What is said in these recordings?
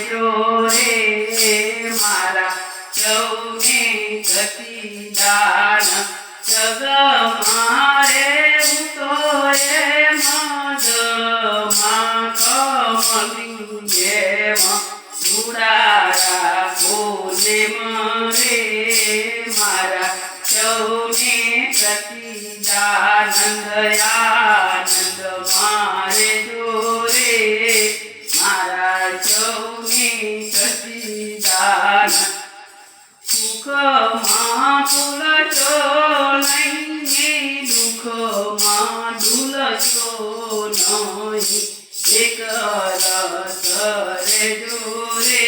જોરે મારા સૌને સતીદાન જગ મારે તો એમ જમાં કમલિંગેમ ઉડારા બોલે મરે મારા સૌને સતીદાનંદ આનંદ મારે જોરે મારા સૌને સતીદાન સુખમાં ભૂલશો નહીં દુઃખમાં ડૂલશો નહીં એક રસરે જોરે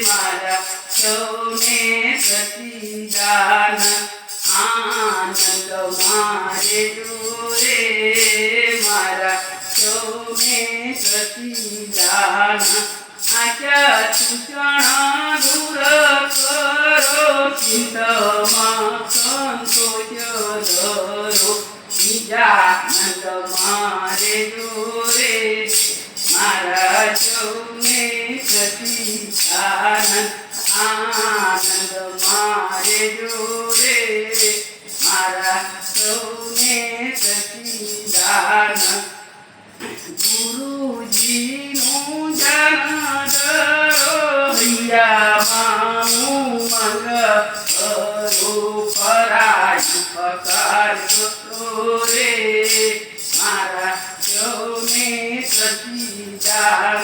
મારા સૌને સતીદાન આનંદ મારે જોરે મારા સૌને સતીદાન આચા ચૂચણ દૂર કરો ચિંતમાં સંતોષ ધરો બીજાનંદ મારે જોરે મારા સૌને સતીદાન આનંદ મારે જોરે મારા સૌને સતીદાન ગુરુજીનું જન ધરો હૈયામાં ઉમંગ કરો પરાય પકાર રે મારા સૌને સતીદાન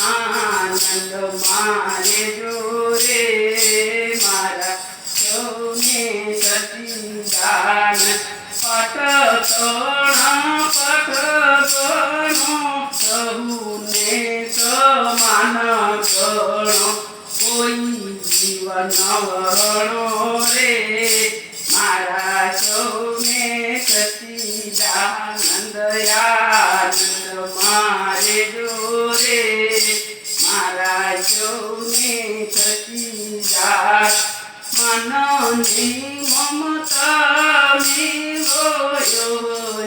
આનંદ મારે જોરે મારા સૌને સતીદાન પટતણ પટગણો સહુને સમાન ગણો કોઈ જીવન વણો રે મારા સૌને સતીદાનંદ આનંદ મારે જોરે મારા સૌને સતીદાન મનની મમતા મેળ્યો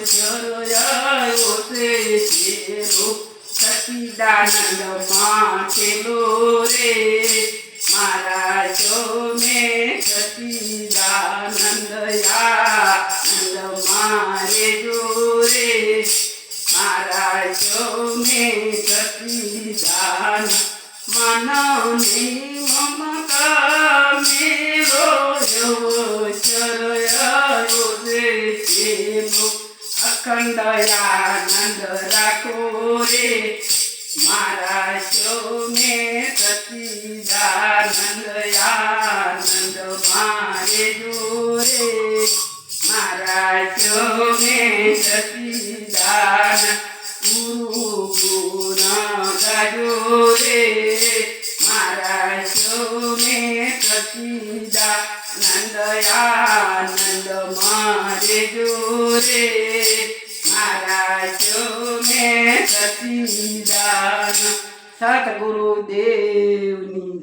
ચરયો તે તેરો સતીદાનંદ માટેલો રે મારા સૌને સતીદાનંદ આનંદ મારે જોરે મારા સૌને સતીદાન મનની મમતા મેળ્યો ચરયો તે તેરો અખંડ આનંદ રાખો રે મારા સૌને સતીદાનંદ આનંદ મારે જોરે મારા સૌને સતીદાન ગુરુ ગુણ ગાજો રે મારા સૌને સતીદાનંદ આનંદ મારે જોરે મારા સૌને સતીદાન સતગુરુદેવની